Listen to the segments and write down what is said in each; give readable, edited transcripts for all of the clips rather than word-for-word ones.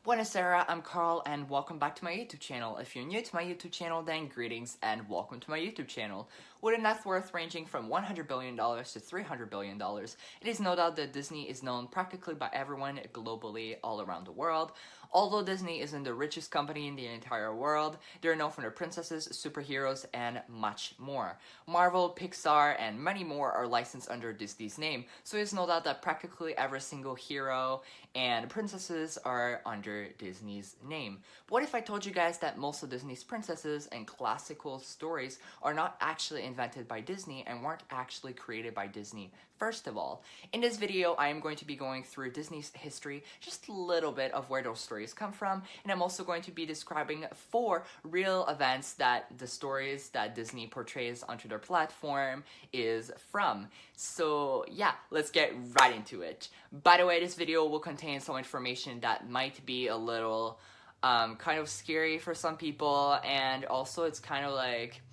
Buonasera, I'm Carl and welcome back to my YouTube channel. If you're new to my YouTube channel, then greetings and welcome to my YouTube channel. With a net worth ranging from $100 billion to $300 billion, it is no doubt that Disney is known practically by everyone globally all around the world. Although Disney isn't the richest company in the entire world, they're known for their princesses, superheroes, and much more. Marvel, Pixar, and many more are licensed under Disney's name, so it's no doubt that practically every single hero and princesses are under Disney's name. But what if I told you guys that most of Disney's princesses and classical stories are not actually invented by Disney and weren't actually created by Disney? First of all, in this video, I am going to be going through Disney's history, just a little bit of where those stories come from, and I'm also going to be describing 4 real events that the stories that Disney portrays onto their platform is from. So yeah, let's get right into it. By the way, this video will contain some information that might be a little kind of scary for some people, and also it's kind of like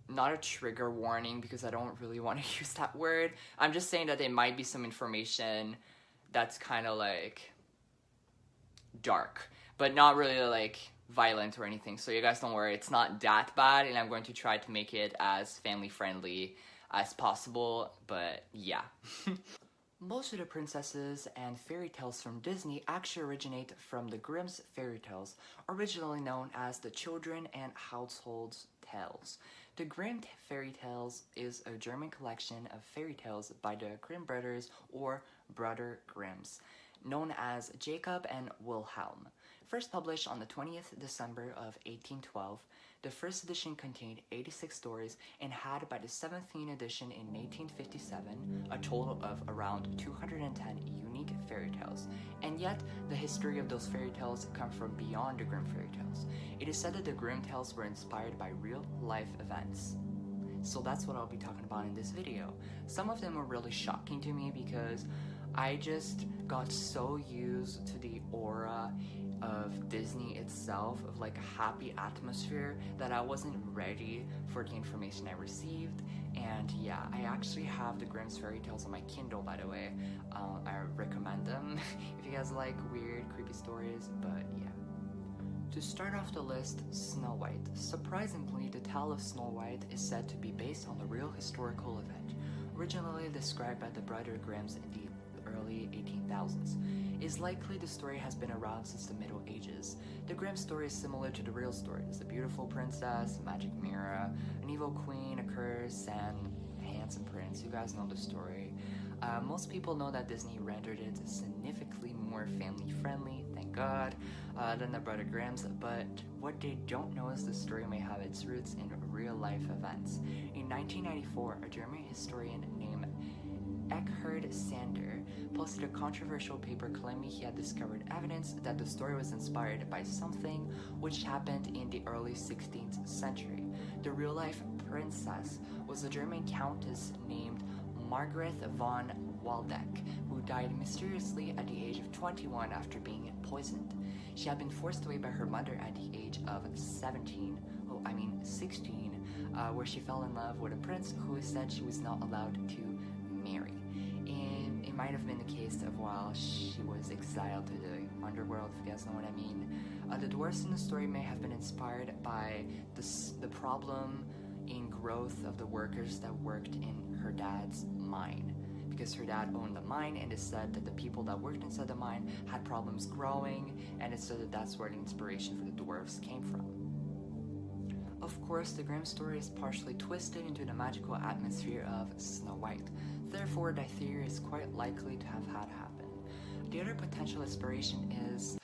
not a trigger warning because I don't really want to use that word. I'm just saying that there might be some information that's kind of like dark, but not really like violent or anything. So you guys don't worry, it's not that bad, and I'm going to try to make it as family friendly as possible, but yeah. Most of the princesses and fairy tales from Disney actually originate from the Grimm's fairy tales, originally known as the Children and Household Tales. The Grimm Fairy Tales is a German collection of fairy tales by the Grimm brothers or Brother Grimms, known as Jacob and Wilhelm. First published on the 20th December of 1812, the first edition contained 86 stories and had, by the 17th edition in 1857, a total of around 210 unique fairy tales. And yet, the history of those fairy tales come from beyond the Grimm fairy tales. It is said that the Grimm tales were inspired by real-life events. So that's what I'll be talking about in this video. Some of them were really shocking to me because I just got so used to the aura of Disney itself, of like a happy atmosphere, that I wasn't ready for the information I received. And yeah, I actually have the Grimm's fairy tales on my Kindle, by the way. I recommend them if you guys like weird, creepy stories, but yeah. To start off the list, Snow White. Surprisingly, the tale of Snow White is said to be based on a real historical event, originally described by the Brother Grimms in the early 18,000s. It is likely the story has been around since the Middle Ages. The Grimm story is similar to the real stories: a beautiful princess, a magic mirror, an evil queen, a curse, and a handsome prince. You guys know the story. Most people know that Disney rendered it significantly more family-friendly, thank God, than the Brother Grimms, but what they don't know is the story may have its roots in real-life events. In 1994, a German historian named Eckhard Sander posted a controversial paper claiming he had discovered evidence that the story was inspired by something which happened in the early 16th century. The real-life princess was a German countess named Margaret von Waldeck, who died mysteriously at the age of 21 after being poisoned. She had been forced away by her mother at the age of 16, where she fell in love with a prince who said she was not allowed to marry. And it might have been the case of while she was exiled to the underworld, if you guys know what I mean. The dwarfs in the story may have been inspired by the problem in growth of the workers that worked in her dad's mine, because her dad owned the mine, and it said that the people that worked inside the mine had problems growing, and it said that that's where the inspiration for the dwarfs came from. Of course, the Grimm story is partially twisted into the magical atmosphere of Snow White. Therefore, the theory is quite likely to have had happen. The other potential inspiration is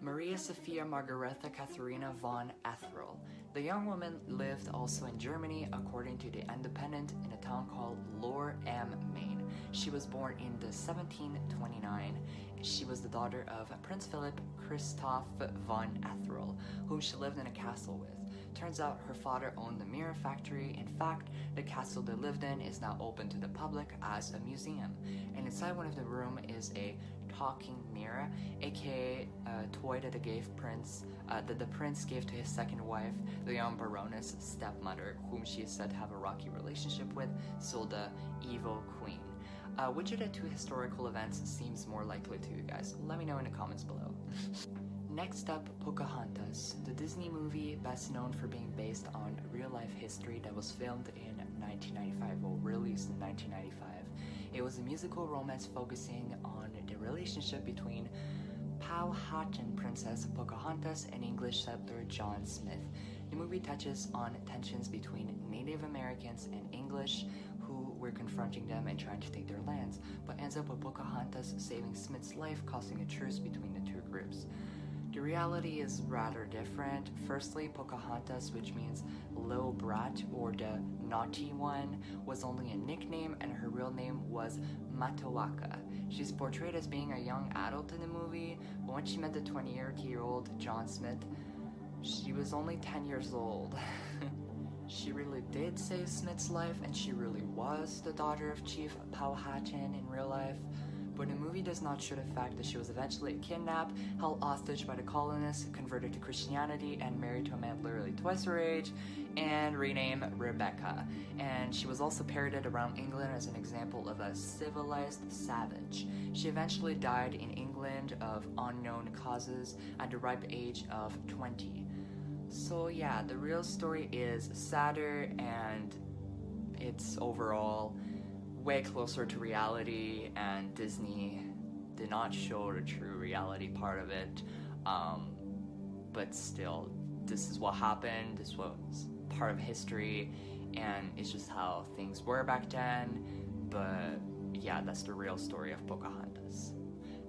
Maria Sophia Margaretha Katharina von Etherl. The young woman lived also in Germany, according to The Independent, in a town called Lohr am Main. She was born in 1729. She was the daughter of Prince Philip Christoph von Etherl, whom she lived in a castle with. Turns out her father owned the mirror factory. In fact, the castle they lived in is now open to the public as a museum. And inside one of the rooms is a talking mirror, aka a toy that the prince gave to his second wife, the young Baroness' stepmother, whom she is said to have a rocky relationship with, so the evil queen. Which of the 2 historical events seems more likely to you guys? Let me know in the comments below. Next up, Pocahontas, the Disney movie best known for being based on real-life history that was filmed in 1995, or released in 1995. It was a musical romance focusing on the relationship between Powhatan Princess Pocahontas and English settler John Smith. The movie touches on tensions between Native Americans and English who were confronting them and trying to take their lands, but ends up with Pocahontas saving Smith's life, causing a truce between the two groups. The reality is rather different. Firstly, Pocahontas, which means little brat or the naughty one, was only a nickname, and her real name was Matawaka. She's portrayed as being a young adult in the movie, but when she met the 20-year-old John Smith, she was only 10 years old. She really did save Smith's life, and she really was the daughter of Chief Powhatan in real life. But the movie does not show the fact that she was eventually kidnapped, held hostage by the colonists, converted to Christianity, and married to a man literally twice her age, and renamed Rebecca. And she was also parodied around England as an example of a civilized savage. She eventually died in England of unknown causes at the ripe age of 20. So yeah, the real story is sadder, and it's overall way closer to reality, and Disney did not show the true reality part of it, but still, this is what happened, this was part of history, and it's just how things were back then. But yeah, that's the real story of Pocahontas.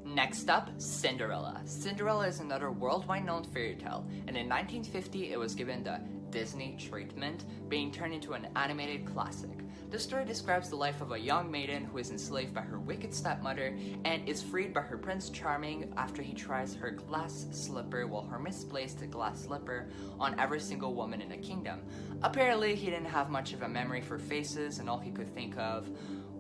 Next up, Cinderella. Cinderella is another worldwide known fairy tale, and in 1950 it was given the Disney treatment, being turned into an animated classic. The story describes the life of a young maiden who is enslaved by her wicked stepmother and is freed by her Prince Charming after he tries her glass slipper, well, her misplaced glass slipper, on every single woman in the kingdom. Apparently, he didn't have much of a memory for faces, and all he could think of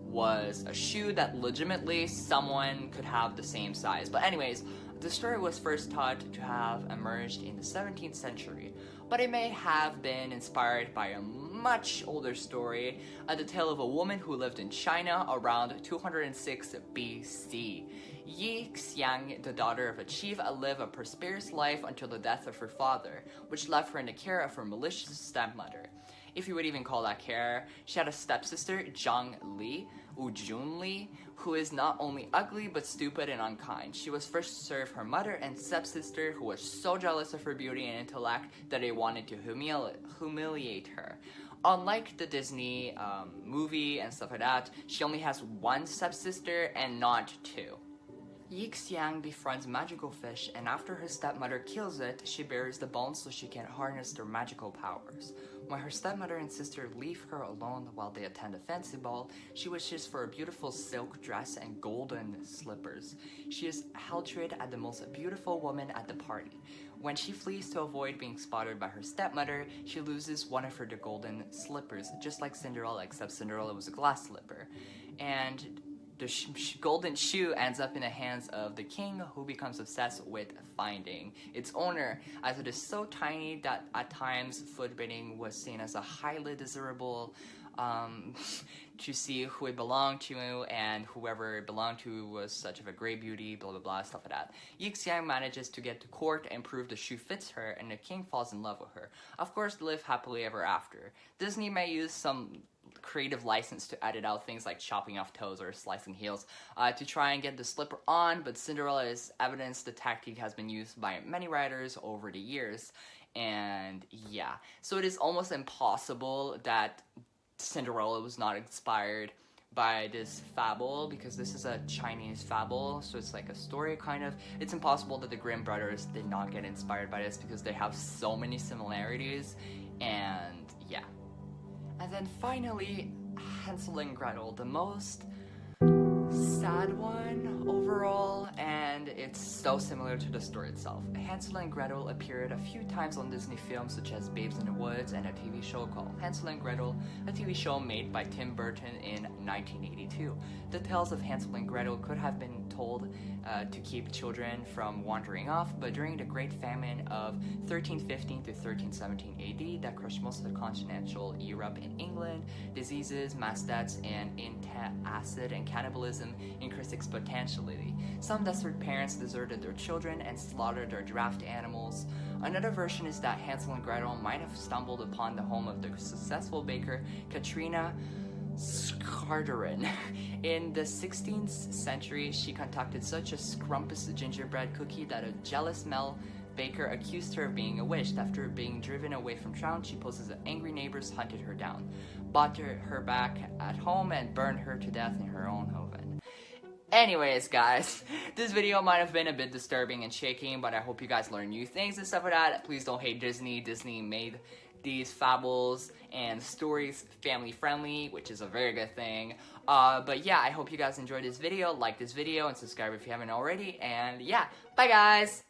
was a shoe that legitimately someone could have the same size. But anyways, the story was first thought to have emerged in the 17th century, but it may have been inspired by a much older story, the tale of a woman who lived in China around 206 BC. Yi Xiang, the daughter of a chief, lived a prosperous life until the death of her father, which left her in the care of her malicious stepmother. If you would even call that care. She had a stepsister, Zhang Li, or Jun Li, who is not only ugly but stupid and unkind. She was first to serve her mother and stepsister, who was so jealous of her beauty and intellect that they wanted to humiliate her. Unlike the Disney movie and stuff like that, she only has one stepsister and not two. Yi Xiang befriends magical fish, and after her stepmother kills it, she buries the bones so she can harness their magical powers. When her stepmother and sister leave her alone while they attend a fancy ball, she wishes for a beautiful silk dress and golden slippers. She is hell-treated as the most beautiful woman at the party. When she flees to avoid being spotted by her stepmother, she loses one of her golden slippers, just like Cinderella, except Cinderella was a glass slipper. And the golden shoe ends up in the hands of the king, who becomes obsessed with finding its owner, as it is so tiny that at times footbidding was seen as a highly desirable to see who it belonged to, and whoever it belonged to was such of a great beauty, blah blah blah, stuff like that. Yi Xiang manages to get to court and prove the shoe fits her, and the king falls in love with her. Of course, they live happily ever after. Disney may use some creative license to edit out things like chopping off toes or slicing heels to try and get the slipper on, but Cinderella is evidence the tactic has been used by many writers over the years, and yeah, so it is almost impossible that Cinderella was not inspired by this fable, because this is a Chinese fable, so it's like a story kind of. It's impossible that the Grimm brothers did not get inspired by this, because they have so many similarities, and yeah. And then finally, Hansel and Gretel, the most sad one overall, and it's so similar to the story itself. Hansel and Gretel appeared a few times on Disney films such as Babes in the Woods and a TV show called Hansel and Gretel, a TV show made by Tim Burton in 1982. The tales of Hansel and Gretel could have been told to keep children from wandering off, but during the Great Famine of 1315 to 1317 AD that crushed most of the continental Europe and England, diseases, mass deaths, and acid and cannibalism increased exponentially. Some desperate parents deserted their children and slaughtered their draft animals. Another version is that Hansel and Gretel might have stumbled upon the home of the successful baker Katrina Skarderin. In the 16th century, she concocted such a scrumptious gingerbread cookie that a jealous Mel baker accused her of being a witch. After being driven away from town, she poses that angry neighbors hunted her down, brought her back at home, and burned her to death in her own oven. Anyways, guys, this video might have been a bit disturbing and shaking, but I hope you guys learned new things and stuff like that. Please don't hate Disney. Disney made these fables and stories family friendly, which is a very good thing. But yeah, I hope you guys enjoyed this video. Like this video and subscribe if you haven't already. And yeah, bye guys!